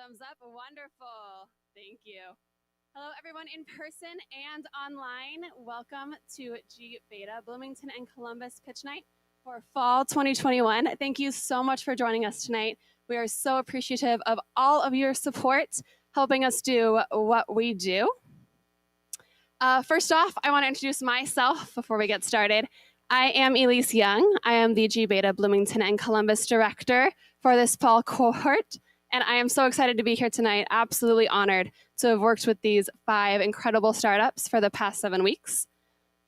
Thumbs up, wonderful. Thank you. Hello everyone in person and online. Welcome to gBETA, Bloomington and Columbus Pitch Night for Fall 2021. Thank you so much for joining us tonight. We are so appreciative of all of your support, helping us do what we do. First off, I want to introduce myself before we get started. I am Elise Young. I am the gBETA Bloomington and Columbus Director for this fall cohort. And I am so excited to be here tonight, absolutely honored to have worked with these 5 incredible startups for the past 7 weeks.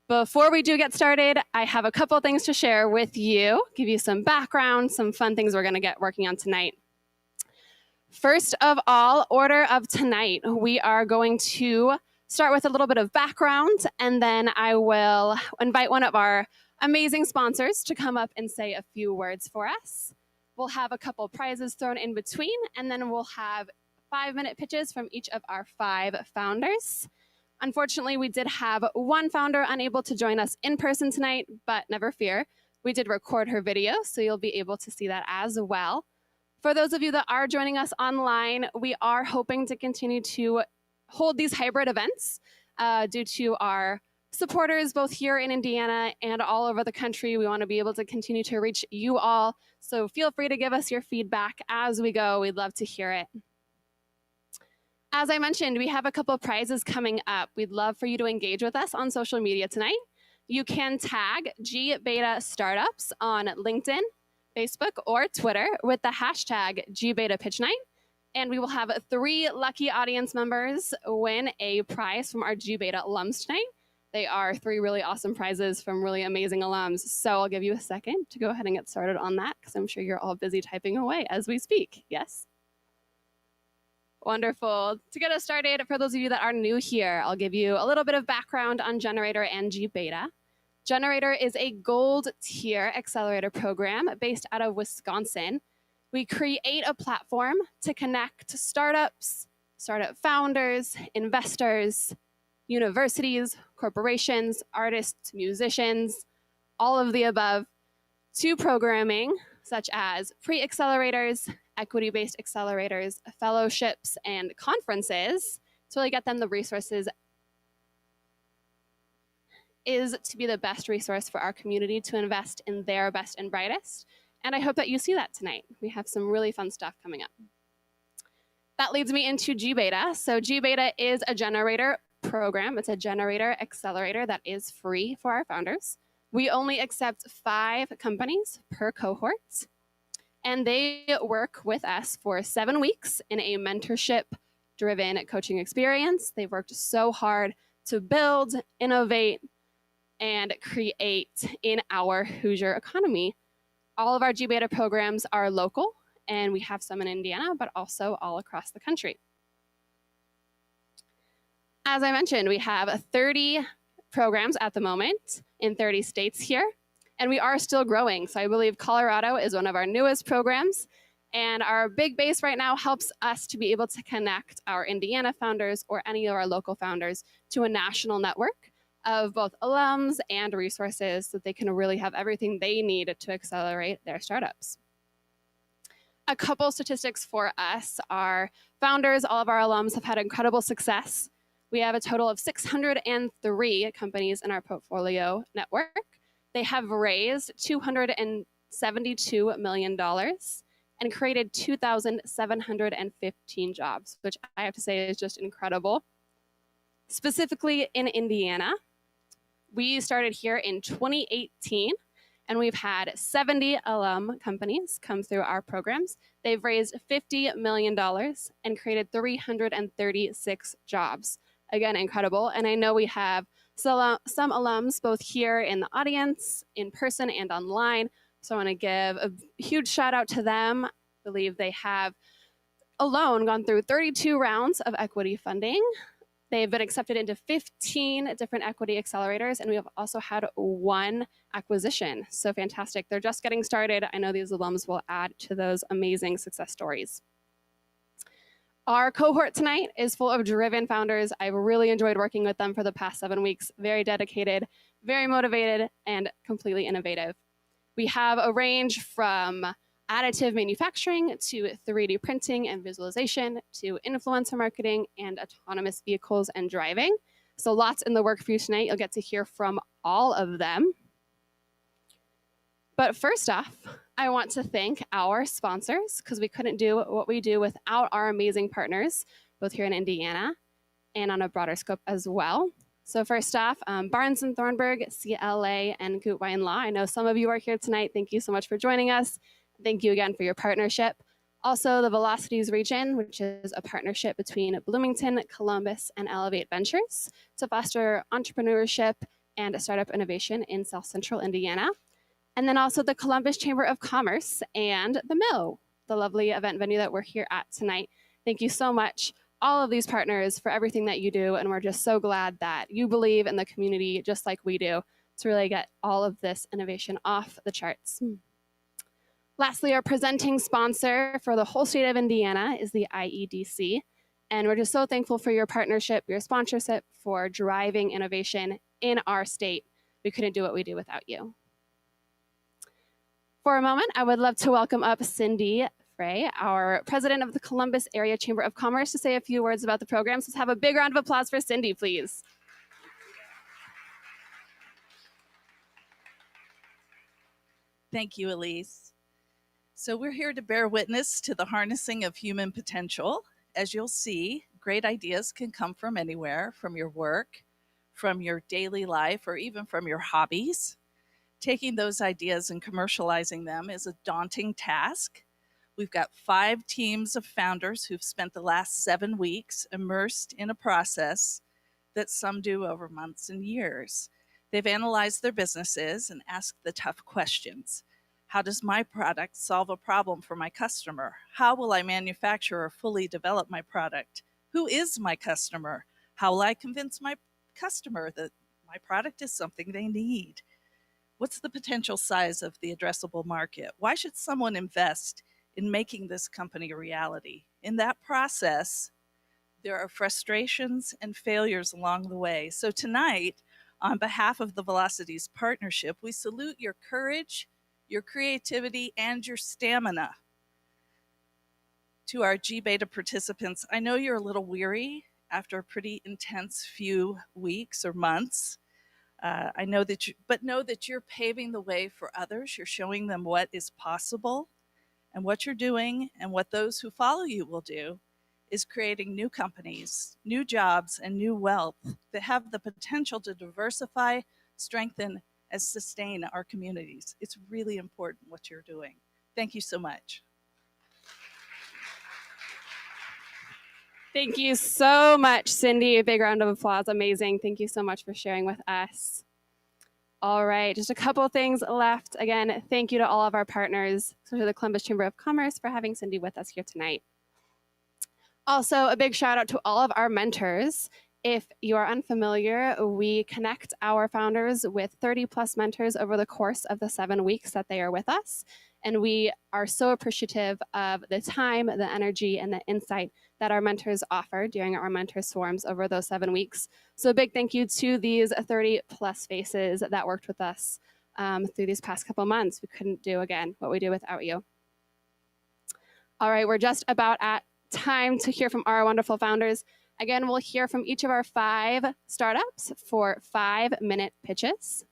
Before we do get started, I have a couple things to share with you, give you some background, some fun things we're going to get working on tonight. First of all, order of tonight, we are going to start with a little bit of background, and then I will invite one of our amazing sponsors to come up and say a few words for us. We'll have a couple prizes thrown in between, and then we'll have 5-minute pitches from each of our 5 founders. Unfortunately, we did have one founder unable to join us in person tonight, but never fear. We did record her video, so you'll be able to see that as well. For those of you that are joining us online, we are hoping to continue to hold these hybrid events due to our supporters both here in Indiana and all over the country. We want to be able to continue to reach you all. So feel free to give us your feedback as we go. We'd love to hear it. As I mentioned, we have a couple of prizes coming up. We'd love for you to engage with us on social media tonight. You can tag gBETA Startups on LinkedIn, Facebook, or Twitter with the hashtag gBETA Pitch Night. And we will have 3 lucky audience members win a prize from our gBETA alums tonight. They are 3 really awesome prizes from really amazing alums. So I'll give you a second to go ahead and get started on that because I'm sure you're all busy typing away as we speak. Yes? Wonderful. To get us started, for those of you that are new here, I'll give you a little bit of background on gener8tor and gBETA. gener8tor is a gold tier accelerator program based out of Wisconsin. We create a platform to connect startups, startup founders, investors, universities, corporations, artists, musicians, all of the above, to programming such as pre-accelerators, equity-based accelerators, fellowships, and conferences to really get them the resources is to be the best resource for our community to invest in their best and brightest. And I hope that you see that tonight. We have some really fun stuff coming up. That leads me into gBETA. So gBETA is a gener8tor program. It's a gener8tor accelerator that is free for our founders. We only accept 5 companies per cohort, and they work with us for 7 weeks in a mentorship-driven coaching experience. They've worked so hard to build, innovate, and create in our Hoosier economy. All of our gBETA programs are local, and we have some in Indiana, but also all across the country. As I mentioned, we have 30 programs at the moment in 30 states here, and we are still growing. So I believe Colorado is one of our newest programs, and our big base right now helps us to be able to connect our Indiana founders or any of our local founders to a national network of both alums and resources so that they can really have everything they need to accelerate their startups. A couple statistics for us are founders, all of our alums have had incredible success. We have a total of 603 companies in our portfolio network. They have raised $272 million and created 2,715 jobs, which I have to say is just incredible. Specifically in Indiana, we started here in 2018, and we've had 70 alum companies come through our programs. They've raised $50 million and created 336 jobs. Again, incredible. And I know we have some alums both here in the audience, in person, and online. So I want to give a huge shout out to them. I believe they have alone gone through 32 rounds of equity funding. They've been accepted into 15 different equity accelerators, and we have also had 1 acquisition. So fantastic. They're just getting started. I know these alums will add to those amazing success stories. Our cohort tonight is full of driven founders. I've really enjoyed working with them for the past 7 weeks. Very dedicated, very motivated, and completely innovative. We have a range from additive manufacturing to 3D printing and visualization to influencer marketing and autonomous vehicles and driving. So lots in the work for you tonight. You'll get to hear from all of them. But first off, I want to thank our sponsors because we couldn't do what we do without our amazing partners, both here in Indiana and on a broader scope as well. So first off, Barnes & Thornburg, CLA, and Gutwein Law. I know some of you are here tonight. Thank you so much for joining us. Thank you again for your partnership. Also, the Velocities region, which is a partnership between Bloomington, Columbus, and Elevate Ventures to foster entrepreneurship and startup innovation in South Central Indiana. And then also the Columbus Chamber of Commerce and the Mill, the lovely event venue that we're here at tonight. Thank you so much, all of these partners, for everything that you do. And we're just so glad that you believe in the community just like we do to really get all of this innovation off the charts. Lastly, our presenting sponsor for the whole state of Indiana is the IEDC. And we're just so thankful for your partnership, your sponsorship, for driving innovation in our state. We couldn't do what we do without you. For a moment, I would love to welcome up Cindy Frey, our president of the Columbus Area Chamber of Commerce, to say a few words about the program. So let's have a big round of applause for Cindy, please. Thank you, Elise. So we're here to bear witness to the harnessing of human potential. As you'll see, great ideas can come from anywhere, from your work, from your daily life, or even from your hobbies. Taking those ideas and commercializing them is a daunting task. We've got 5 teams of founders who've spent the last 7 weeks immersed in a process that some do over months and years. They've analyzed their businesses and asked the tough questions. How does my product solve a problem for my customer? How will I manufacture or fully develop my product? Who is my customer? How will I convince my customer that my product is something they need? What's the potential size of the addressable market? Why should someone invest in making this company a reality? In that process, there are frustrations and failures along the way. So tonight, on behalf of the Velocities Partnership, we salute your courage, your creativity, and your stamina. To our gBETA participants, I know you're a little weary after a pretty intense few weeks or months. I know that know that you're paving the way for others. You're showing them what is possible, and what you're doing and what those who follow you will do is creating new companies, new jobs, and new wealth that have the potential to diversify, strengthen, and sustain our communities. It's really important what you're doing. Thank you so much. Thank you so much, Cindy. A big round of applause. Amazing. Thank you so much for sharing with us. All right, just a couple things left. Again, thank you to all of our partners, especially the Columbus Chamber of Commerce, for having Cindy with us here tonight. Also, a big shout out to all of our mentors. If you are unfamiliar, we connect our founders with 30+ mentors over the course of the 7 weeks that they are with us. And we are so appreciative of the time, the energy, and the insight that our mentors offer during our mentor swarms over those 7 weeks. So a big thank you to these 30+ faces that worked with us through these past couple months. We couldn't do, again, what we do without you. All right, we're just about at time to hear from our wonderful founders. Again, we'll hear from each of our 5 startups for 5-minute pitches.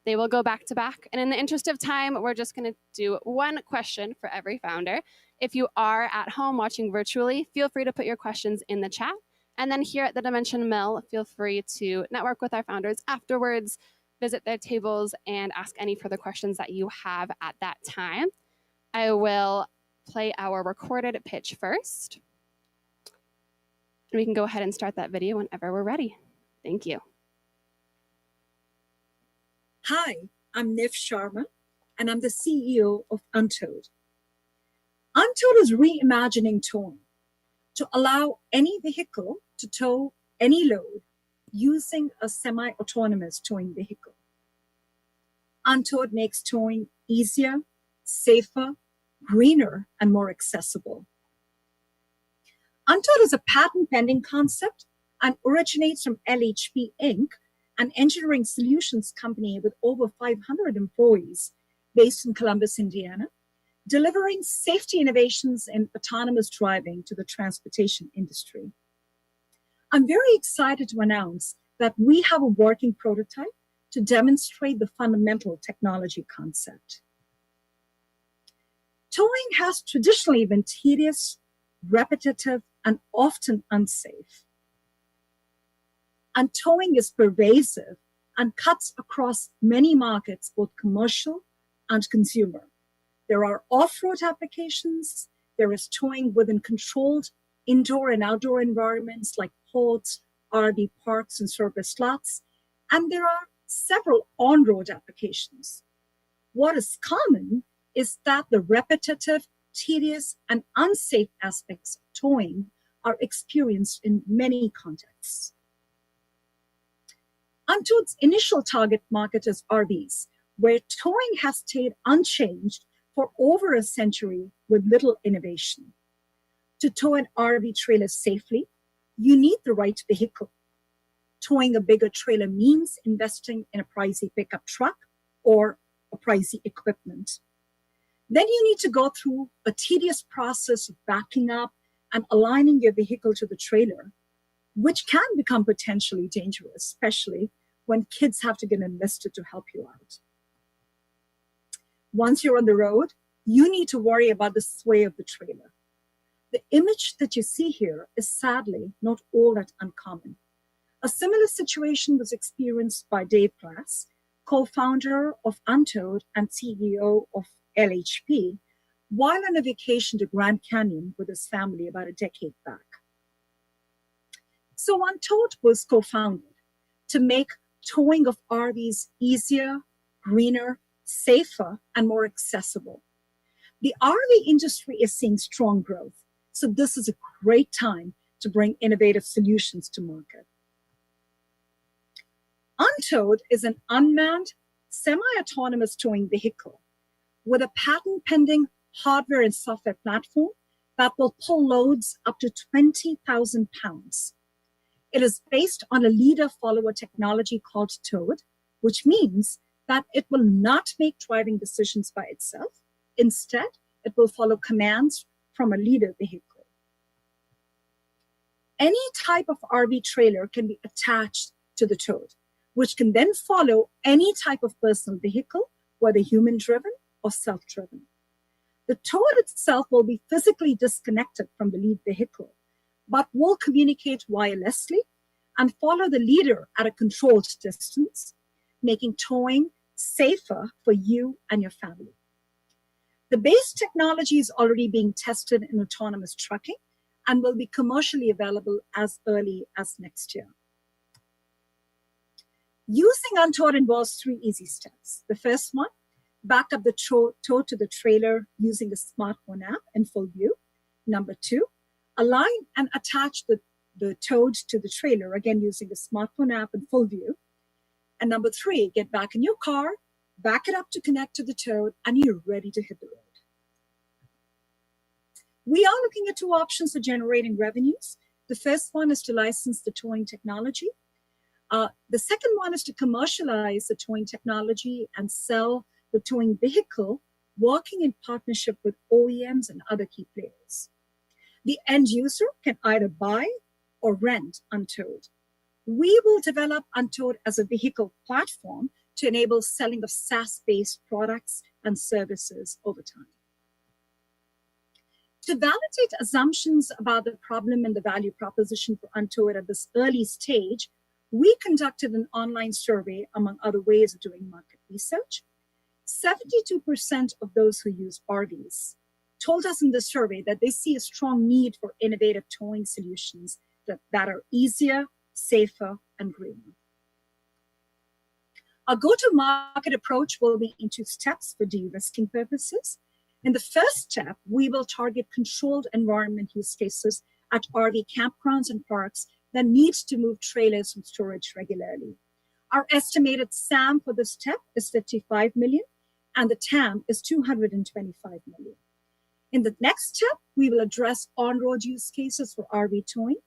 They will go back to back. And in the interest of time, we're just going to do 1 question for every founder. If you are at home watching virtually, feel free to put your questions in the chat. And then here at the Dimension Mill, feel free to network with our founders afterwards, visit their tables, and ask any further questions that you have at that time. I will play our recorded pitch first. And we can go ahead and start that video whenever we're ready. Thank you. Hi, I'm Nif Sharma, and I'm the CEO of Untitled. Untitled is reimagining towing to allow any vehicle to tow any load using a semi-autonomous towing vehicle. Untitled makes towing easier, safer, greener, and more accessible. Untitled is a patent-pending concept and originates from LHP Inc., an engineering solutions company with over 500 employees based in Columbus, Indiana. delivering safety innovations in autonomous driving to the transportation industry. I'm very excited to announce that we have a working prototype to demonstrate the fundamental technology concept. Towing has traditionally been tedious, repetitive, and often unsafe. And towing is pervasive and cuts across many markets, both commercial and consumer. There are off-road applications. There is towing within controlled indoor and outdoor environments like ports, RV parks, and service lots. And there are several on-road applications. What is common is that the repetitive, tedious, and unsafe aspects of towing are experienced in many contexts. Untold's initial target market is RVs, where towing has stayed unchanged for over a century with little innovation. To tow an RV trailer safely, you need the right vehicle. Towing a bigger trailer means investing in a pricey pickup truck or a pricey equipment. Then you need to go through a tedious process of backing up and aligning your vehicle to the trailer, which can become potentially dangerous, especially when kids have to get enlisted to help you out. Once you're on the road, you need to worry about the sway of the trailer. The image that you see here is sadly not all that uncommon. A similar situation was experienced by Dave Glass, co-founder of Untold and CEO of LHP, while on a vacation to Grand Canyon with his family about a decade back. So Untold was co-founded to make towing of RVs easier, greener, safer, and more accessible. The RV industry is seeing strong growth, so this is a great time to bring innovative solutions to market. Untold is an unmanned, semi-autonomous towing vehicle with a patent-pending hardware and software platform that will pull loads up to 20,000 pounds. It is based on a leader-follower technology called TOAD, which means that it will not make driving decisions by itself. Instead, it will follow commands from a leader vehicle. Any type of RV trailer can be attached to the TOAD, which can then follow any type of personal vehicle, whether human-driven or self-driven. The TOAD itself will be physically disconnected from the lead vehicle, but will communicate wirelessly and follow the leader at a controlled distance, making towing safer for you and your family. The base technology is already being tested in autonomous trucking and will be commercially available as early as next year. Using Untold involves 3 easy steps. The first one, back up the tow to the trailer using the smartphone app in full view. Number 2, align and attach the toad to the trailer, again using the smartphone app in full view. And number 3, get back in your car, back it up to connect to the toad, and you're ready to hit the road. We are looking at 2 options for generating revenues. The first one is to license the towing technology. The second one is to commercialize the towing technology and sell the towing vehicle, working in partnership with OEMs and other key players. The end user can either buy or rent Untold. We will develop Untold as a vehicle platform to enable selling of SaaS-based products and services over time. To validate assumptions about the problem and the value proposition for Untold at this early stage, we conducted an online survey, among other ways of doing market research. 72% of those who use RVs told us in the survey that they see a strong need for innovative towing solutions that are easier, safer, and greener. Our go-to-market approach will be in 2 steps for de-risking purposes. In the first step, we will target controlled environment use cases at RV campgrounds and parks that needs to move trailers from storage regularly. Our estimated SAM for this step is 55 million, and the TAM is 225 million. In the next step, we will address on-road use cases for RV towing.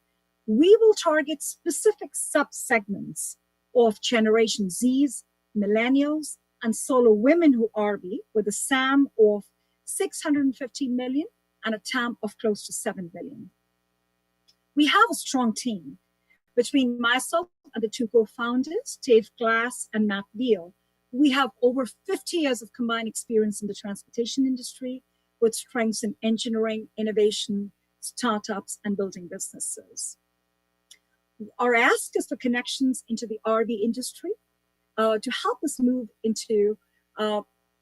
We will target specific sub-segments of Generation Zs, millennials, and solo women who RV with a SAM of $650 million, and a TAM of close to $7 billion. We have a strong team. Between myself and the two co-founders, Dave Glass and Matt Beal, we have over 50 years of combined experience in the transportation industry with strengths in engineering, innovation, startups, and building businesses. Our ask is for connections into the RV industry to help us move into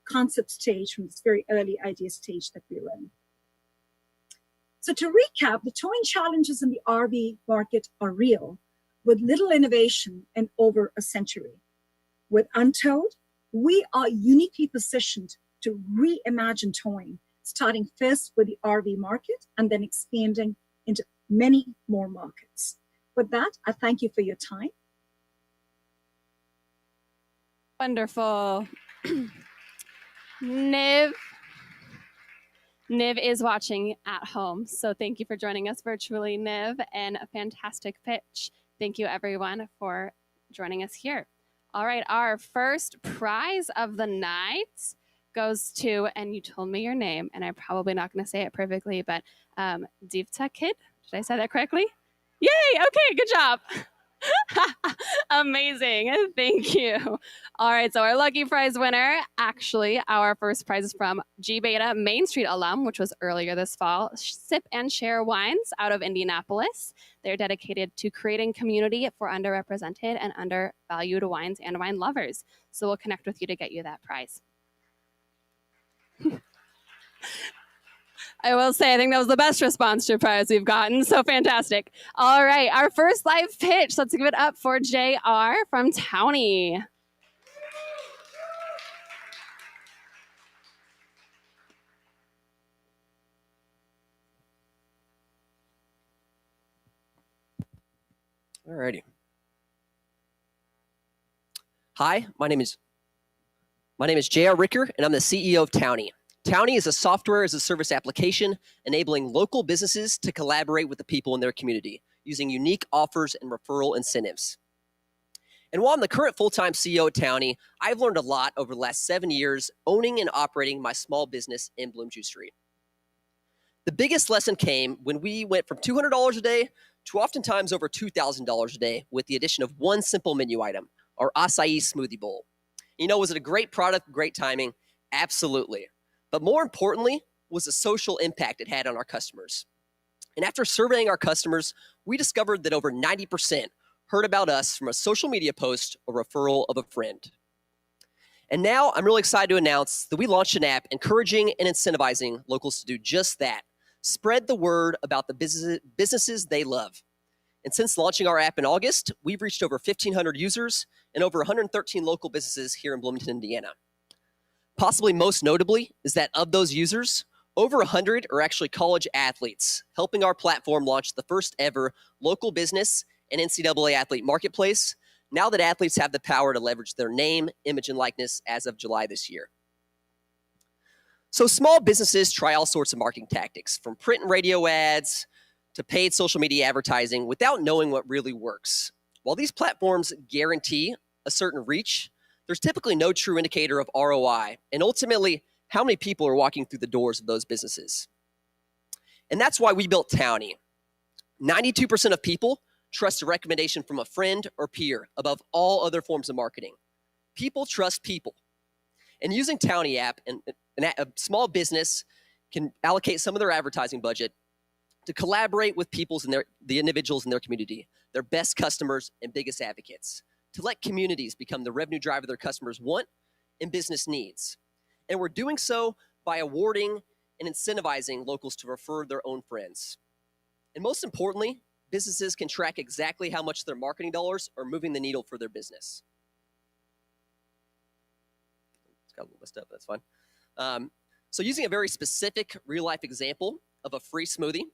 concept stage from this very early idea stage that we're in. So to recap, the towing challenges in the RV market are real, with little innovation in over a century. With Untold, we are uniquely positioned to reimagine towing, starting first with the RV market and then expanding into many more markets. With that, I thank you for your time. Wonderful. Niv is watching at home, so thank you for joining us virtually, Niv, and a fantastic pitch. Thank you, everyone, for joining us here. All right, our first prize of the night goes to, and you told me your name, and I'm probably not going to say it perfectly, but gBETA Kid. Did I say that correctly? Yay! Okay, good job. Amazing. Thank you. All right, so our lucky prize winner, actually, our first prize is from gBETA Main Street alum, which was earlier this fall, Sip and Share Wines out of Indianapolis. They're dedicated to creating community for underrepresented and undervalued wines and wine lovers. So we'll connect with you to get you that prize. I will say, I think that was the best response to a prize we've gotten. So fantastic. All right, our first live pitch. Let's give it up for JR from Townie. All righty. Hi, my name is J.R. Ricker, and I'm the CEO of Townie. Townie is a software as a service application enabling local businesses to collaborate with the people in their community using unique offers and referral incentives. And while I'm the current full-time CEO at Townie, I've learned a lot over the last 7 years owning and operating my small business in Bloomington Street. The biggest lesson came when we went from $200 a day to oftentimes over $2,000 a day with the addition of one simple menu item, our acai smoothie bowl. You know, was it a great product, great timing? Absolutely. But more importantly, was the social impact it had on our customers. And after surveying our customers, we discovered that over 90% heard about us from a social media post or referral of a friend. And now I'm really excited to announce that we launched an app encouraging and incentivizing locals to do just that. Spread the word about the businesses they love. And since launching our app in August, we've reached over 1,500 users and over 113 local businesses here in Bloomington, Indiana. Possibly most notably is that of those users, over 100 are actually college athletes, helping our platform launch the first ever local business and NCAA athlete marketplace, now that athletes have the power to leverage their name, image, and likeness as of July this year. So small businesses try all sorts of marketing tactics, from print and radio ads to paid social media advertising, without knowing what really works. While these platforms guarantee a certain reach, there's typically no true indicator of ROI, and ultimately, how many people are walking through the doors of those businesses. And that's why we built Townie. 92% of people trust a recommendation from a friend or peer above all other forms of marketing. People trust people. And using Townie app, a small business can allocate some of their advertising budget to collaborate with the individuals in their community, their best customers and biggest advocates, to let communities become the revenue driver their customers want and business needs. And we're doing so by awarding and incentivizing locals to refer their own friends. And most importantly, businesses can track exactly how much their marketing dollars are moving the needle for their business. It's got a little messed up, that's fine. So using a very specific real-life example of a free smoothie,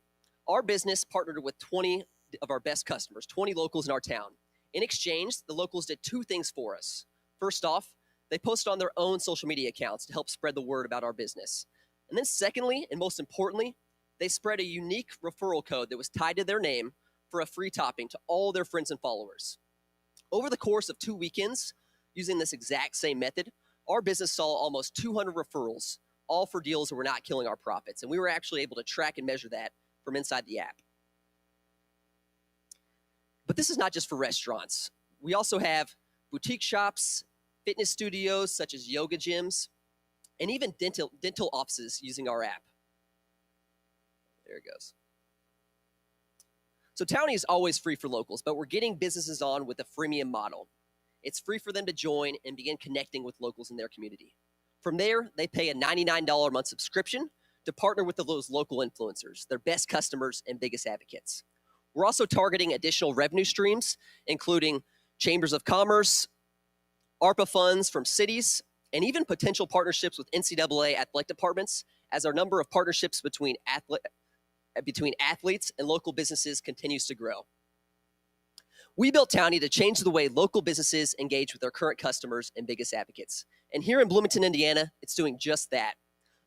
our business partnered with 20 of our best customers, 20 locals in our town. In exchange, the locals did two things for us. First off, they posted on their own social media accounts to help spread the word about our business. And then secondly, and most importantly, they spread a unique referral code that was tied to their name for a free topping to all their friends and followers. Over the course of 2 weekends, using this exact same method, our business saw almost 200 referrals all for deals that were not killing our profits. And we were actually able to track and measure that from inside the app. But this is not just for restaurants. We also have boutique shops, fitness studios such as yoga gyms, and even dental offices using our app. There it goes. So Townie is always free for locals, but we're getting businesses on with a freemium model. It's free for them to join and begin connecting with locals in their community. From there, they pay a $99 a month subscription to partner with those local influencers, their best customers and biggest advocates. We're also targeting additional revenue streams, including chambers of commerce, ARPA funds from cities, and even potential partnerships with NCAA athletic departments, as our number of partnerships between athletes and local businesses continues to grow. We built Townie to change the way local businesses engage with their current customers and biggest advocates. And here in Bloomington, Indiana, it's doing just that.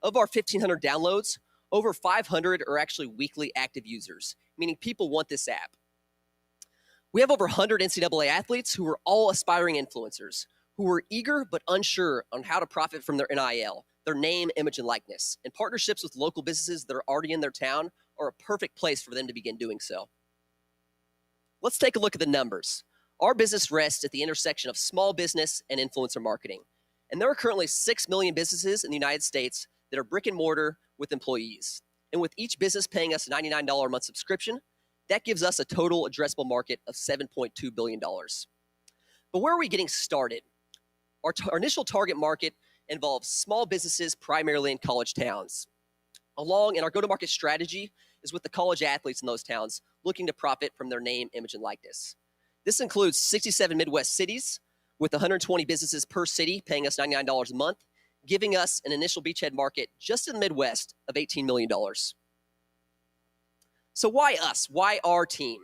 Of our 1,500 downloads, over 500 are actually weekly active users, meaning people want this app. We have over 100 NCAA athletes who are all aspiring influencers, who are eager but unsure on how to profit from their NIL, their name, image, and likeness. And partnerships with local businesses that are already in their town are a perfect place for them to begin doing so. Let's take a look at the numbers. Our business rests at the intersection of small business and influencer marketing. And there are currently 6 million businesses in the United States that are brick and mortar with employees. And with each business paying us a $99 a month subscription, that gives us a total addressable market of $7.2 billion. But where are we getting started? Our initial target market involves small businesses primarily in college towns. And our go-to-market strategy is with the college athletes in those towns looking to profit from their name, image, and likeness. This includes 67 Midwest cities with 120 businesses per city paying us $99 a month, giving us an initial beachhead market just in the Midwest of $18 million. So why us? Why our team?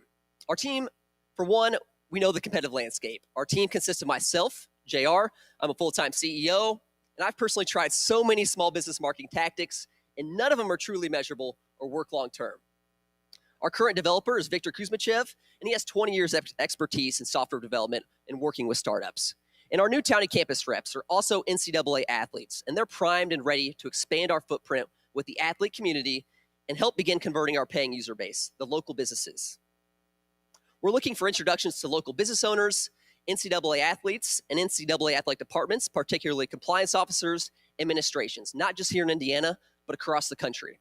Our team, for one, we know the competitive landscape. Our team consists of myself, JR. I'm a full-time CEO, and I've personally tried so many small business marketing tactics, and none of them are truly measurable or work long-term. Our current developer is Victor Kuzmachev, and he has 20 years of expertise in software development and working with startups. And our new Townie campus reps are also NCAA athletes, and they're primed and ready to expand our footprint with the athlete community and help begin converting our paying user base, the local businesses. We're looking for introductions to local business owners, NCAA athletes, and NCAA athletic departments, particularly compliance officers, administrations, not just here in Indiana, but across the country.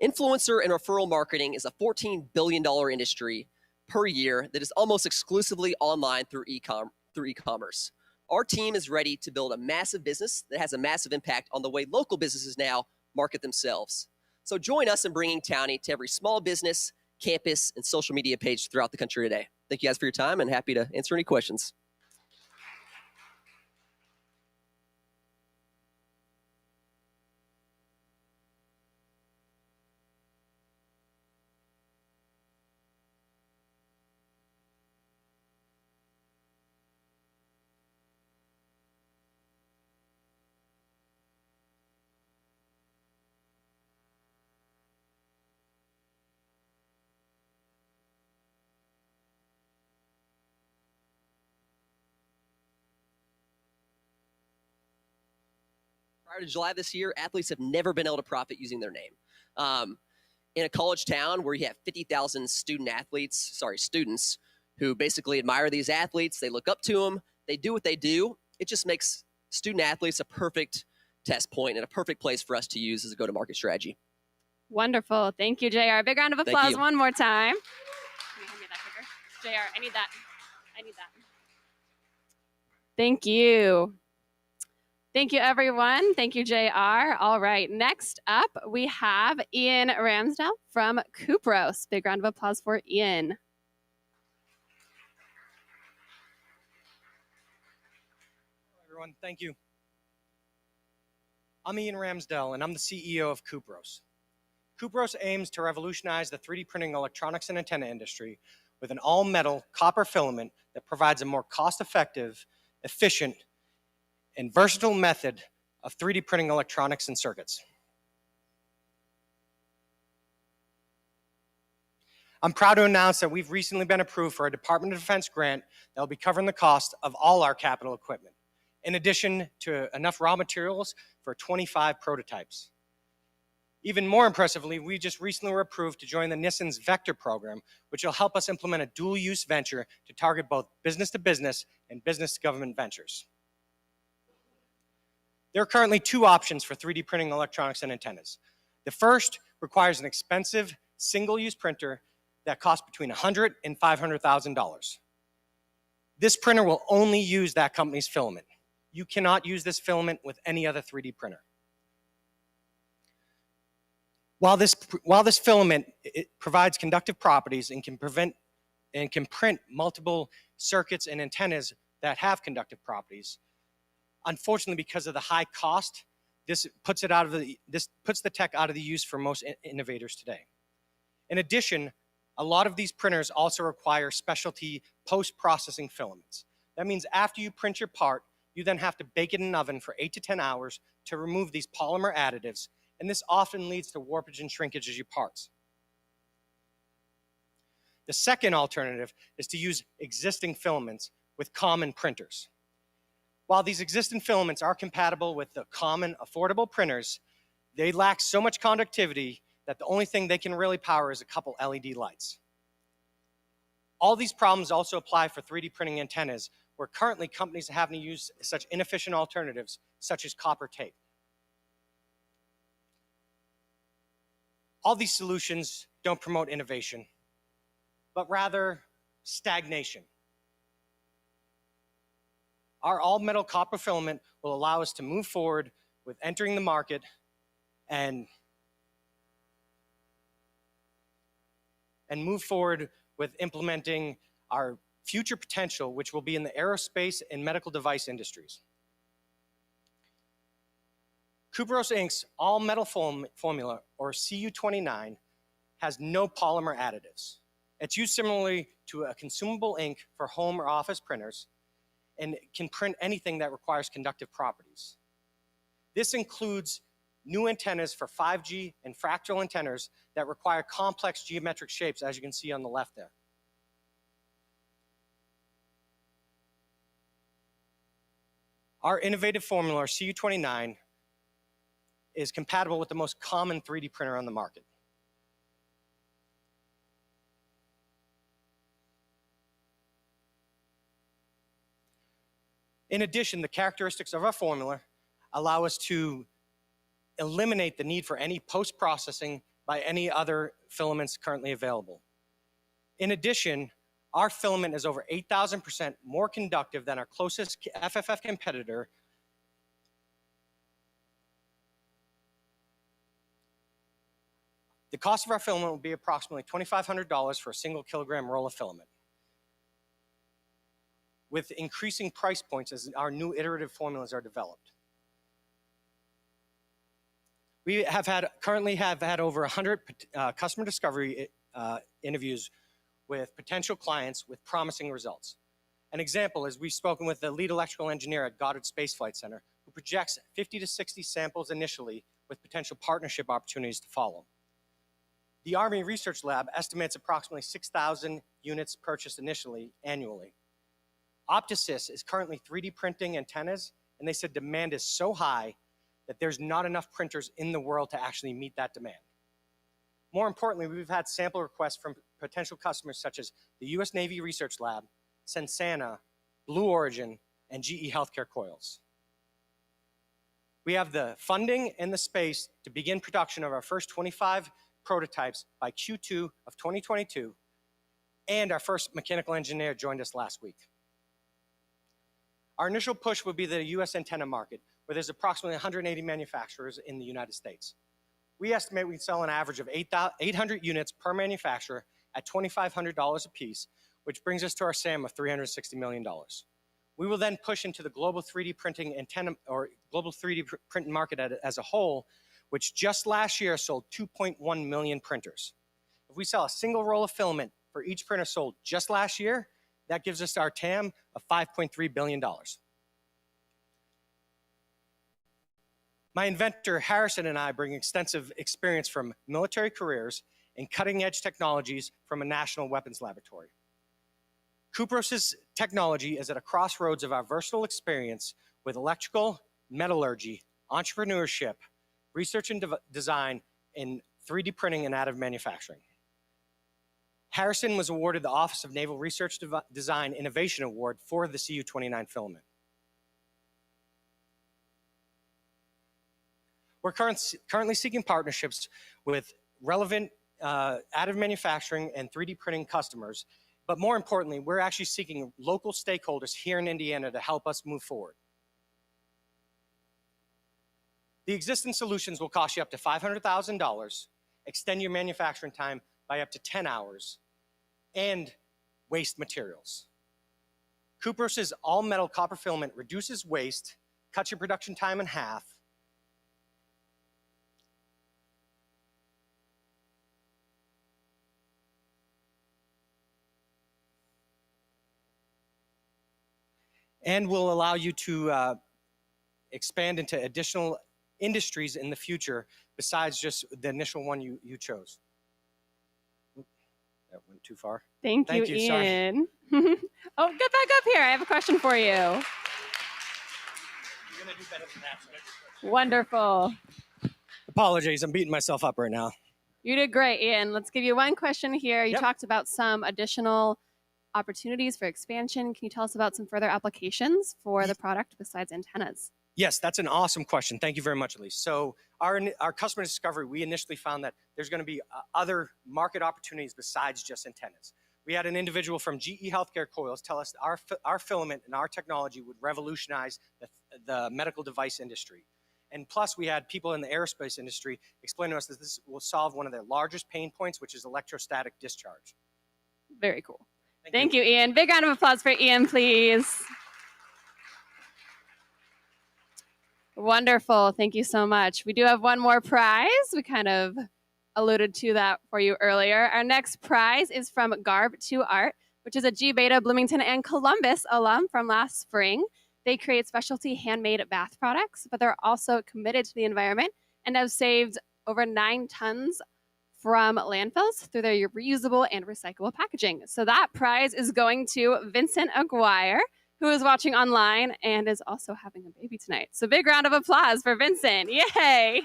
Influencer and referral marketing is a $14 billion industry per year that is almost exclusively online through e-commerce. Our team is ready to build a massive business that has a massive impact on the way local businesses now market themselves. So join us in bringing Townie to every small business, campus, and social media page throughout the country today. Thank you guys for your time, and happy to answer any questions. Prior to July this year, athletes have never been able to profit using their name. In a college town where you have 50,000 students who basically admire these athletes, they look up to them, they do what they do, it just makes student athletes a perfect test point and a perfect place for us to use as a go-to-market strategy. Wonderful. Thank you, JR. Big round of applause one more time. Can you hand me that clicker? JR, I need that. Thank you. Thank you, everyone. Thank you, JR. All right, next up, we have Ian Ramsdell from Cupros. Big round of applause for Ian. Hello, everyone. Thank you. I'm Ian Ramsdell, and I'm the CEO of Cupros. Cupros aims to revolutionize the 3D printing electronics and antenna industry with an all-metal copper filament that provides a more cost-effective, efficient, and versatile method of 3D printing electronics and circuits. I'm proud to announce that we've recently been approved for a Department of Defense grant that will be covering the cost of all our capital equipment. in addition to enough raw materials for 25 prototypes. Even more impressively, we just recently were approved to join the Nissan's Vector program, which will help us implement a dual-use venture to target both business-to-business and business-to-government ventures. There are currently two options for 3D printing electronics and antennas. The first requires an expensive single-use printer that costs between $100,000 and $500,000. This printer will only use that company's filament. You cannot use this filament with any other 3D printer. While this filament provides conductive properties and can print multiple circuits and antennas that have conductive properties, unfortunately, because of the high cost, this puts the tech out of the use for most innovators today. In addition, a lot of these printers also require specialty post-processing filaments. That means after you print your part, you then have to bake it in an oven for 8 to 10 hours to remove these polymer additives, and this often leads to warpage and shrinkage of your parts. The second alternative is to use existing filaments with common printers. While these existing filaments are compatible with the common affordable printers, they lack so much conductivity that the only thing they can really power is a couple LED lights. All these problems also apply for 3D printing antennas, where currently companies are having to use such inefficient alternatives such as copper tape. All these solutions don't promote innovation, but rather stagnation. Our all-metal copper filament will allow us to move forward with entering the market and move forward with implementing our future potential, which will be in the aerospace and medical device industries. Cupros Inc.'s all-metal formula, or CU29, has no polymer additives. It's used similarly to a consumable ink for home or office printers, and can print anything that requires conductive properties. This includes new antennas for 5G and fractal antennas that require complex geometric shapes, as you can see on the left there. Our innovative formula, CU29, is compatible with the most common 3D printer on the market. In addition, the characteristics of our formula allow us to eliminate the need for any post-processing by any other filaments currently available. In addition, our filament is over 8,000% more conductive than our closest FFF competitor. The cost of our filament will be approximately $2,500 for a single kilogram roll of filament, with increasing price points as our new iterative formulas are developed. We currently have had over 100 customer discovery interviews with potential clients with promising results. An example is we've spoken with the lead electrical engineer at Goddard Space Flight Center, who projects 50 to 60 samples initially with potential partnership opportunities to follow. The Army Research Lab estimates approximately 6,000 units purchased initially annually. Optisys is currently 3D printing antennas, and they said demand is so high that there's not enough printers in the world to actually meet that demand. More importantly, we've had sample requests from potential customers such as the US Navy Research Lab, Sensana, Blue Origin, and GE Healthcare Coils. We have the funding and the space to begin production of our first 25 prototypes by Q2 of 2022, and our first mechanical engineer joined us last week. Our initial push would be the US antenna market, where there's approximately 180 manufacturers in the United States. We estimate we'd sell an average of 800 units per manufacturer at $2,500 a piece, which brings us to our SAM of $360 million. We will then push into the global 3D printing antenna, or global 3D printing market as a whole, which just last year sold 2.1 million printers. If we sell a single roll of filament for each printer sold just last year, that gives us our TAM of $5.3 billion. My inventor, Harrison, and I bring extensive experience from military careers and cutting-edge technologies from a national weapons laboratory. Cupros' technology is at a crossroads of our versatile experience with electrical, metallurgy, entrepreneurship, research and design, and 3D printing and additive manufacturing. Harrison was awarded the Office of Naval Research Design Innovation Award for the CU29 filament. We're currently seeking partnerships with relevant additive manufacturing and 3D printing customers, but more importantly, we're actually seeking local stakeholders here in Indiana to help us move forward. The existing solutions will cost you up to $500,000, extend your manufacturing time by up to 10 hours, and waste materials. Cupros's all-metal copper filament reduces waste, cuts your production time in half, and will allow you to expand into additional industries in the future besides just the initial one you chose. That went too far. Thank you, Ian. Oh, get back up here. I have a question for you. You're gonna do better than that. Wonderful. Apologies, I'm beating myself up right now. You did great, Ian. Let's give you one question here. You Yep. talked about some additional opportunities for expansion. Can you tell us about some further applications for the product besides antennas? Yes, that's an awesome question. Thank you very much, Elise. So our customer discovery, we initially found that there's going to be other market opportunities besides just antennas. We had an individual from GE Healthcare Coils tell us our filament and our technology would revolutionize the medical device industry. And plus, we had people in the aerospace industry explain to us that this will solve one of their largest pain points, which is electrostatic discharge. Very cool. Thank you, Ian. Big round of applause for Ian, please. Wonderful. Thank you so much. We do have one more prize. We kind of alluded to that for you earlier. Our next prize is from gARB2Art, which is a gBETA Bloomington and Columbus alum from last spring. They create specialty handmade bath products, but they're also committed to the environment and have saved over 9 tons from landfills through their reusable and recyclable packaging. So that prize is going to Vincent Aguirre, who is watching online and is also having a baby tonight. So big round of applause for Vincent. Yay!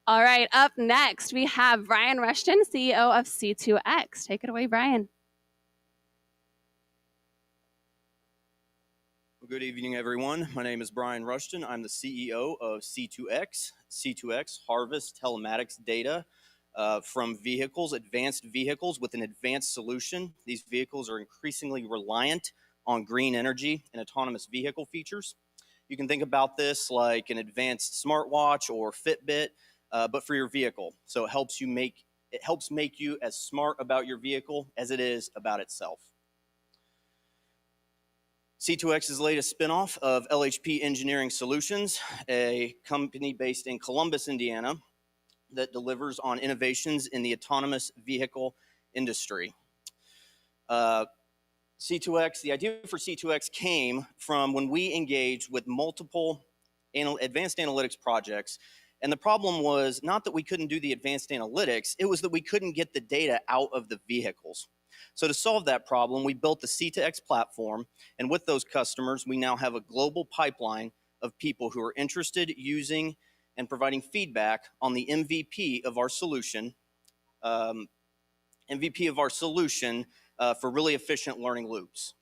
All right, up next, we have Brian Rushton, CEO of C2X. Take it away, Brian. Well, good evening, everyone. My name is Brian Rushton. I'm the CEO of C2X. C2X harvests telematics data from vehicles, advanced vehicles with an advanced solution. These vehicles are increasingly reliant on green energy and autonomous vehicle features. You can think about this like an advanced smartwatch or Fitbit, but for your vehicle. So it helps make you as smart about your vehicle as it is about itself. C2X's latest spinoff of LHP Engineering Solutions, a company based in Columbus, Indiana, that delivers on innovations in the autonomous vehicle industry. C2X, the idea for C2X came from when we engaged with multiple advanced analytics projects. And the problem was not that we couldn't do the advanced analytics, it was that we couldn't get the data out of the vehicles. So to solve that problem, we built the C2X platform. And with those customers, we now have a global pipeline of people who are interested, using, and providing feedback on the MVP of our solution, for really efficient learning loops.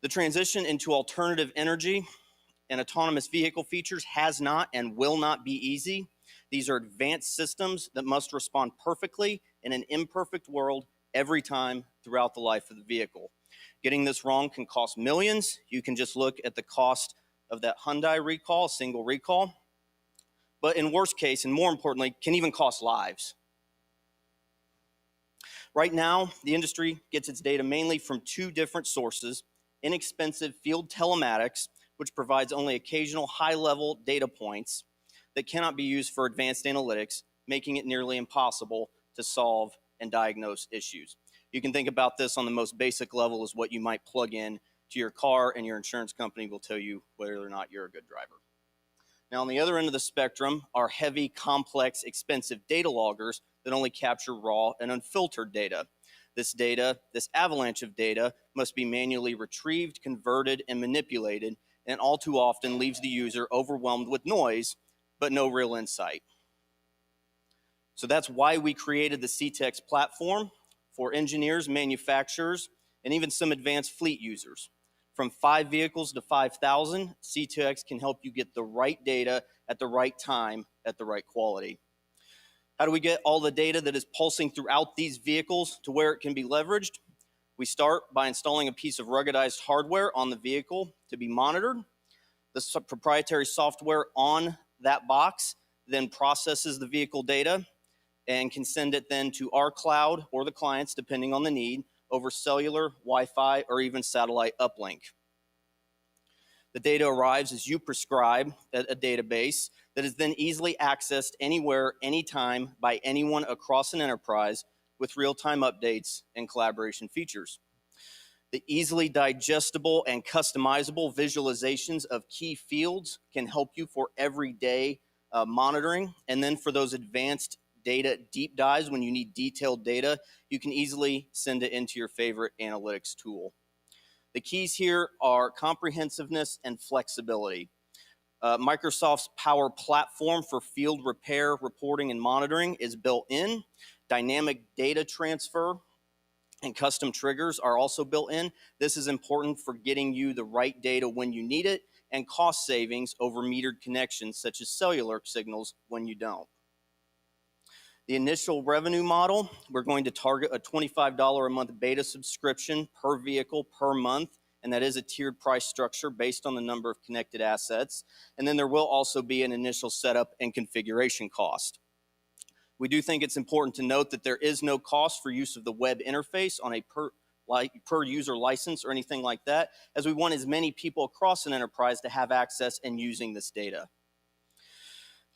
The transition into alternative energy and autonomous vehicle features has not and will not be easy. These are advanced systems that must respond perfectly in an imperfect world every time throughout the life of the vehicle. Getting this wrong can cost millions. You can just look at the cost of that Hyundai recall, single recall. But in worst case, and more importantly, can even cost lives. Right now, the industry gets its data mainly from 2 different sources: inexpensive field telematics, which provides only occasional high-level data points that cannot be used for advanced analytics, making it nearly impossible to solve and diagnose issues. You can think about this on the most basic level as what you might plug in to your car, and your insurance company will tell you whether or not you're a good driver. Now, on the other end of the spectrum are heavy, complex, expensive data loggers that only capture raw and unfiltered data. This data, this avalanche of data, must be manually retrieved, converted, and manipulated, and all too often leaves the user overwhelmed with noise, but no real insight. So that's why we created the CTEX platform for engineers, manufacturers, and even some advanced fleet users. From 5 vehicles to 5,000, C2X can help you get the right data at the right time at the right quality. How do we get all the data that is pulsing throughout these vehicles to where it can be leveraged? We start by installing a piece of ruggedized hardware on the vehicle to be monitored. The proprietary software on that box then processes the vehicle data and can send it then to our cloud or the clients, depending on the need, over cellular, Wi-Fi, or even satellite uplink. The data arrives as you prescribe a database that is then easily accessed anywhere, anytime by anyone across an enterprise with real-time updates and collaboration features. The easily digestible and customizable visualizations of key fields can help you for everyday monitoring, and then for those advanced data deep dives, when you need detailed data, you can easily send it into your favorite analytics tool. The keys here are comprehensiveness and flexibility. Microsoft's Power Platform for field repair, reporting, and monitoring is built in. Dynamic data transfer and custom triggers are also built in. This is important for getting you the right data when you need it, and cost savings over metered connections such as cellular signals when you don't. The initial revenue model, we're going to target a $25 a month beta subscription per vehicle per month, and that is a tiered price structure based on the number of connected assets. And then there will also be an initial setup and configuration cost. We do think it's important to note that there is no cost for use of the web interface on a per user license or anything like that, as we want as many people across an enterprise to have access and using this data.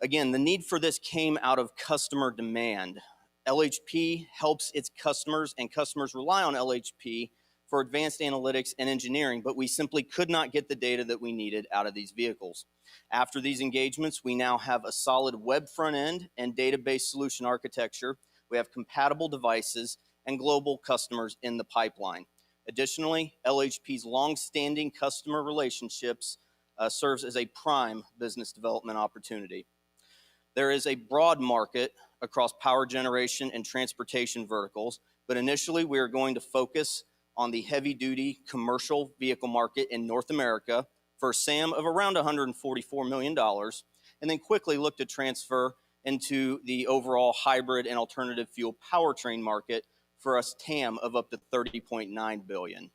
Again, the need for this came out of customer demand. LHP helps its customers, and customers rely on LHP for advanced analytics and engineering, but we simply could not get the data that we needed out of these vehicles. After these engagements, we now have a solid web front end and database solution architecture. We have compatible devices and global customers in the pipeline. Additionally, LHP's long-standing customer relationships serves as a prime business development opportunity. There is a broad market across power generation and transportation verticals, but initially we are going to focus on the heavy-duty commercial vehicle market in North America for a SAM of around $144 million, and then quickly look to transfer into the overall hybrid and alternative fuel powertrain market for a TAM of up to $30.9 billion.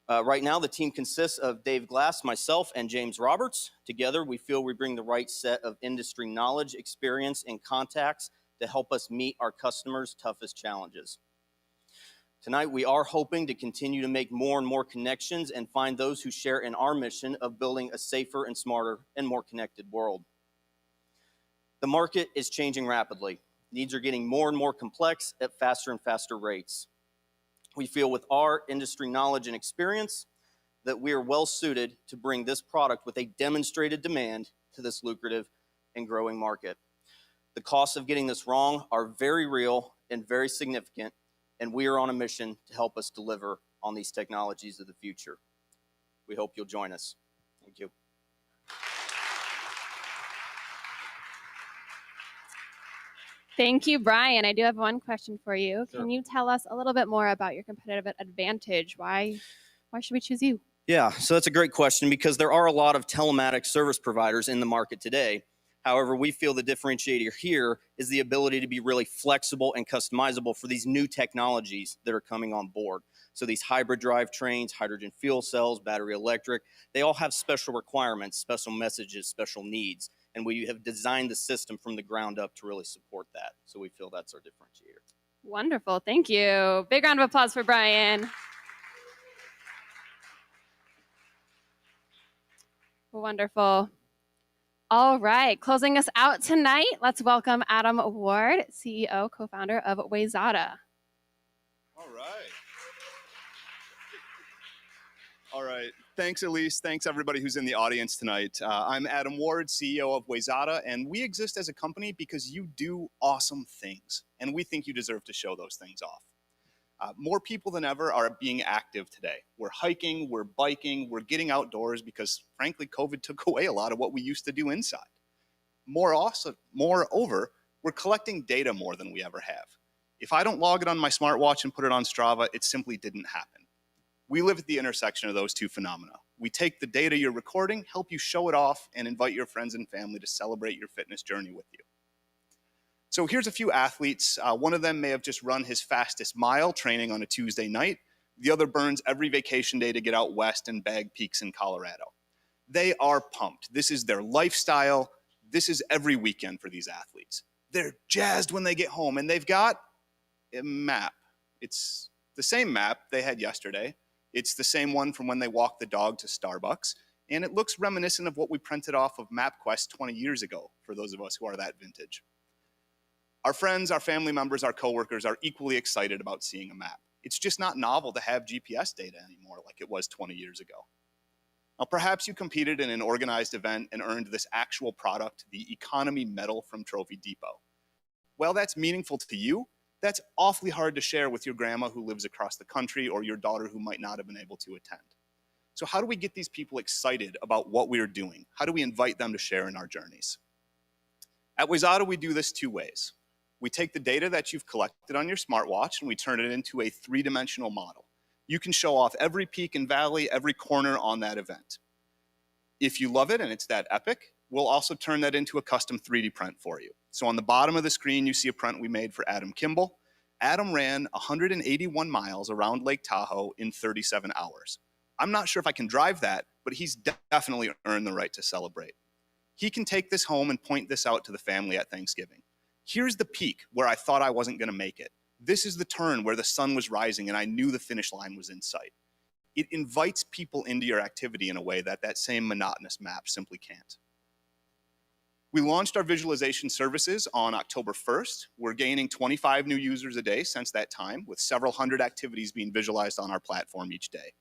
Right now, the team consists of Dave Glass, myself, and James Roberts. Together, we feel we bring the right set of industry knowledge, experience, and contacts to help us meet our customers' toughest challenges. Tonight, we are hoping to continue to make more and more connections and find those who share in our mission of building a safer and smarter and more connected world. The market is changing rapidly. Needs are getting more and more complex at faster and faster rates. We feel with our industry knowledge and experience that we are well suited to bring this product with a demonstrated demand to this lucrative and growing market. The costs of getting this wrong are very real and very significant, and we are on a mission to help us deliver on these technologies of the future. We hope you'll join us. Thank you. Thank you, Brian. I do have one question for you. Sure. Can you tell us a little bit more about your competitive advantage? Why should we choose you? Yeah, so that's a great question because there are a lot of telematics service providers in the market today. However, we feel the differentiator here is the ability to be really flexible and customizable for these new technologies that are coming on board. So these hybrid drivetrains, hydrogen fuel cells, battery electric, they all have special requirements, special messages, special needs. And we have designed the system from the ground up to really support that. So we feel that's our differentiator. Wonderful. Thank you. Big round of applause for Brian. Wonderful. All right. Closing us out tonight, let's welcome Adam Ward, CEO, co-founder of gBETA. All right. All right. Thanks, Elise. Thanks, everybody who's in the audience tonight. I'm Adam Ward, CEO of gBETA, and we exist as a company because you do awesome things, and we think you deserve to show those things off. More people than ever are being active today. We're hiking, we're biking, we're getting outdoors because, frankly, COVID took away a lot of what we used to do inside. Moreover, we're collecting data more than we ever have. If I don't log it on my smartwatch and put it on Strava, it simply didn't happen. We live at the intersection of those two phenomena. We take the data you're recording, help you show it off, and invite your friends and family to celebrate your fitness journey with you. So here's a few athletes. One of them may have just run his fastest mile training on a Tuesday night. The other burns every vacation day to get out west and bag peaks in Colorado. They are pumped. This is their lifestyle. This is every weekend for these athletes. They're jazzed when they get home, and they've got a map. It's the same map they had yesterday. It's the same one from when they walked the dog to Starbucks, and it looks reminiscent of what we printed off of MapQuest 20 years ago, for those of us who are that vintage. Our friends, our family members, our coworkers are equally excited about seeing a map. It's just not novel to have GPS data anymore like it was 20 years ago. Now, perhaps you competed in an organized event and earned this actual product, the Economy Medal from Trophy Depot. Well, that's meaningful to you. That's awfully hard to share with your grandma who lives across the country or your daughter who might not have been able to attend. So how do we get these people excited about what we are doing? How do we invite them to share in our journeys? At wayzata, we do this two ways. We take the data that you've collected on your smartwatch and we turn it into a three-dimensional model. You can show off every peak and valley, every corner on that event. If you love it and it's that epic, we'll also turn that into a custom 3D print for you. So on the bottom of the screen, you see a print we made for Adam Kimball. Adam ran 181 miles around Lake Tahoe in 37 hours. I'm not sure if I can drive that, but he's definitely earned the right to celebrate. He can take this home and point this out to the family at Thanksgiving. Here's the peak where I thought I wasn't going to make it. This is the turn where the sun was rising and I knew the finish line was in sight. It invites people into your activity in a way that that same monotonous map simply can't. We launched our visualization services on October 1st. We're gaining 25 new users a day since that time, with several hundred activities being visualized on our platform each day.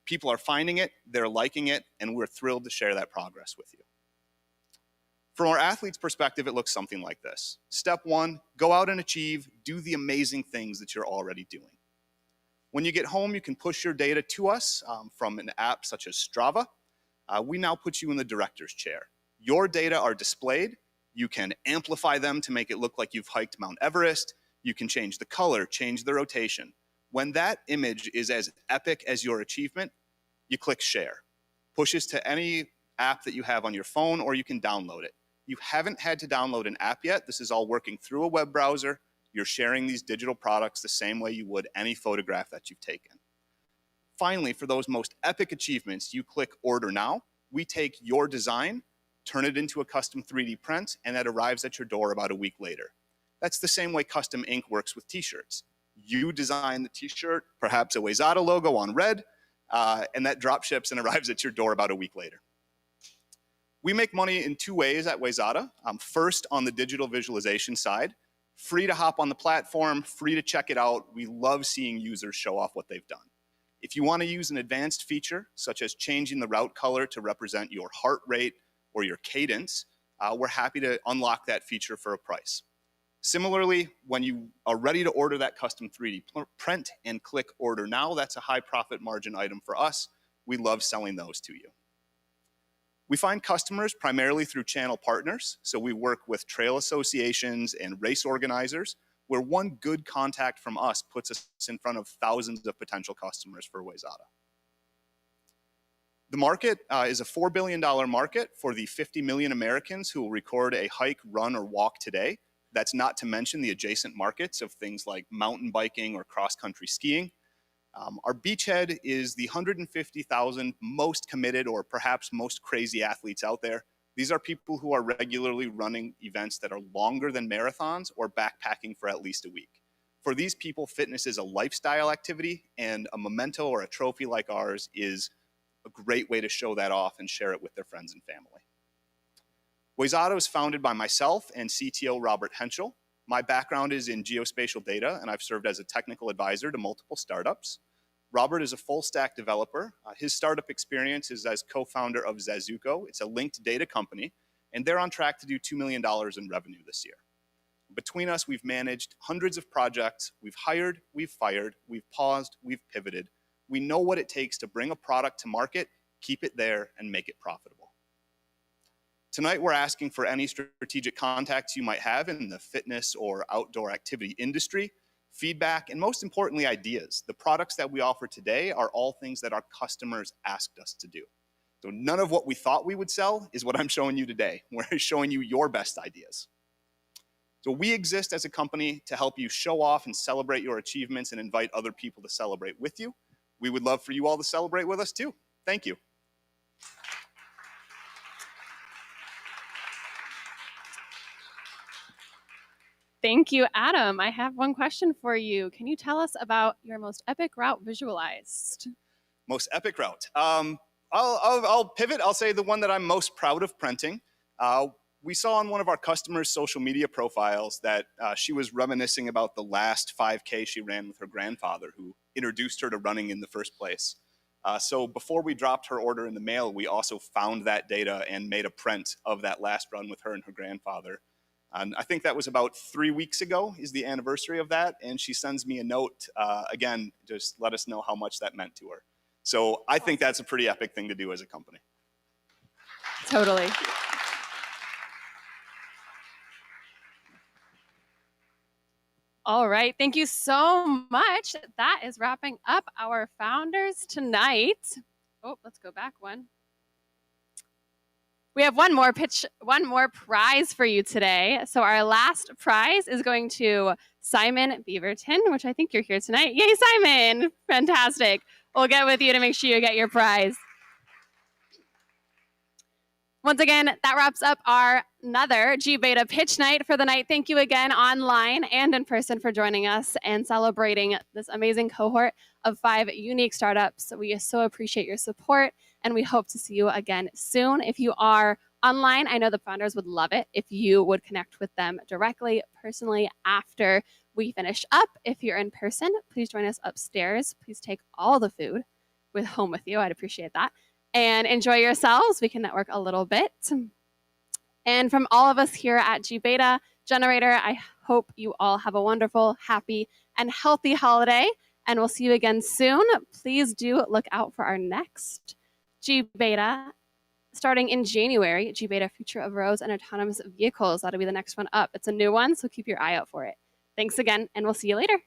People are finding it, they're liking it, and we're thrilled to share that progress with you. From our athlete's perspective, it looks something like this. Step one, go out and achieve, do the amazing things that you're already doing. When you get home, you can push your data to us from an app such as Strava. We now put you in the director's chair. Your data are displayed. You can amplify them to make it look like you've hiked Mount Everest. You can change the color, change the rotation. When that image is as epic as your achievement, you click share. Pushes to any app that you have on your phone, or you can download it. You haven't had to download an app yet. This is all working through a web browser. You're sharing these digital products the same way you would any photograph that you've taken. Finally, for those most epic achievements, you click order now. We take your design, turn it into a custom 3D print, and that arrives at your door about a week later. That's the same way custom ink works with t-shirts. You design the t-shirt, perhaps a wayzata logo on red, and that drop ships and arrives at your door about a week later. We make money in two ways at wayzata. First, on the digital visualization side, free to hop on the platform, free to check it out. We love seeing users show off what they've done. If you want to use an advanced feature, such as changing the route color to represent your heart rate or your cadence, we're happy to unlock that feature for a price. Similarly, when you are ready to order that custom 3D print and click order now, that's a high profit margin item for us. We love selling those to you. We find customers primarily through channel partners. So we work with trail associations and race organizers, where one good contact from us puts us in front of thousands of potential customers for wayzata. The market is a $4 billion market for the 50 million Americans who will record a hike, run, or walk today. That's not to mention the adjacent markets of things like mountain biking or cross-country skiing. Our beachhead is the 150,000 most committed or perhaps most crazy athletes out there. These are people who are regularly running events that are longer than marathons or backpacking for at least a week. For these people, fitness is a lifestyle activity, and a memento or a trophy like ours is a great way to show that off and share it with their friends and family. wayzata was founded by myself and CTO Robert Henschel. My background is in geospatial data, and I've served as a technical advisor to multiple startups. Robert is a full stack developer. His startup experience is as co-founder of Zazuko. It's a linked data company, and they're on track to do $2 million in revenue this year. Between us, we've managed hundreds of projects. We've hired, we've fired, we've paused, we've pivoted. We know what it takes to bring a product to market, keep it there, and make it profitable. Tonight, we're asking for any strategic contacts you might have in the fitness or outdoor activity industry, feedback, and most importantly, ideas. The products that we offer today are all things that our customers asked us to do. So none of what we thought we would sell is what I'm showing you today. We're showing you your best ideas. So we exist as a company to help you show off and celebrate your achievements and invite other people to celebrate with you. We would love for you all to celebrate with us too. Thank you. Thank you, Adam. I have one question for you. Can you tell us about your most epic route visualized? Most epic route. I'll pivot. I'll say the one that I'm most proud of printing. We saw on one of our customers' social media profiles that she was reminiscing about the last 5K she ran with her grandfather, who introduced her to running in the first place. So before we dropped her order in the mail, we also found that data and made a print of that last run with her and her grandfather. And I think that was about 3 weeks ago is the anniversary of that. And she sends me a note, again, just let us know how much that meant to her. So I think that's a pretty epic thing to do as a company. Totally. All right, thank you so much. That is wrapping up our founders tonight. Oh, let's go back one. We have one more prize for you today. So our last prize is going to Simon Beaverton, which I think you're here tonight. Yay, Simon! Fantastic. We'll get with you to make sure you get your prize. Once again, that wraps up our another gBETA pitch night for the night. Thank you again online and in person for joining us and celebrating this amazing cohort of 5 unique startups. We so appreciate your support, and we hope to see you again soon. If you are online, I know the founders would love it if you would connect with them directly, personally, after we finish up. If you're in person, please join us upstairs. Please take all the food home with you. I'd appreciate that. And enjoy yourselves. We can network a little bit. And from all of us here at gBETA gener8tor, I hope you all have a wonderful, happy, and healthy holiday. And we'll see you again soon. Please do look out for our next gBETA starting in January, gBETA Future of Roads and Autonomous Vehicles. That'll be the next one up. It's a new one, so keep your eye out for it. Thanks again, and we'll see you later.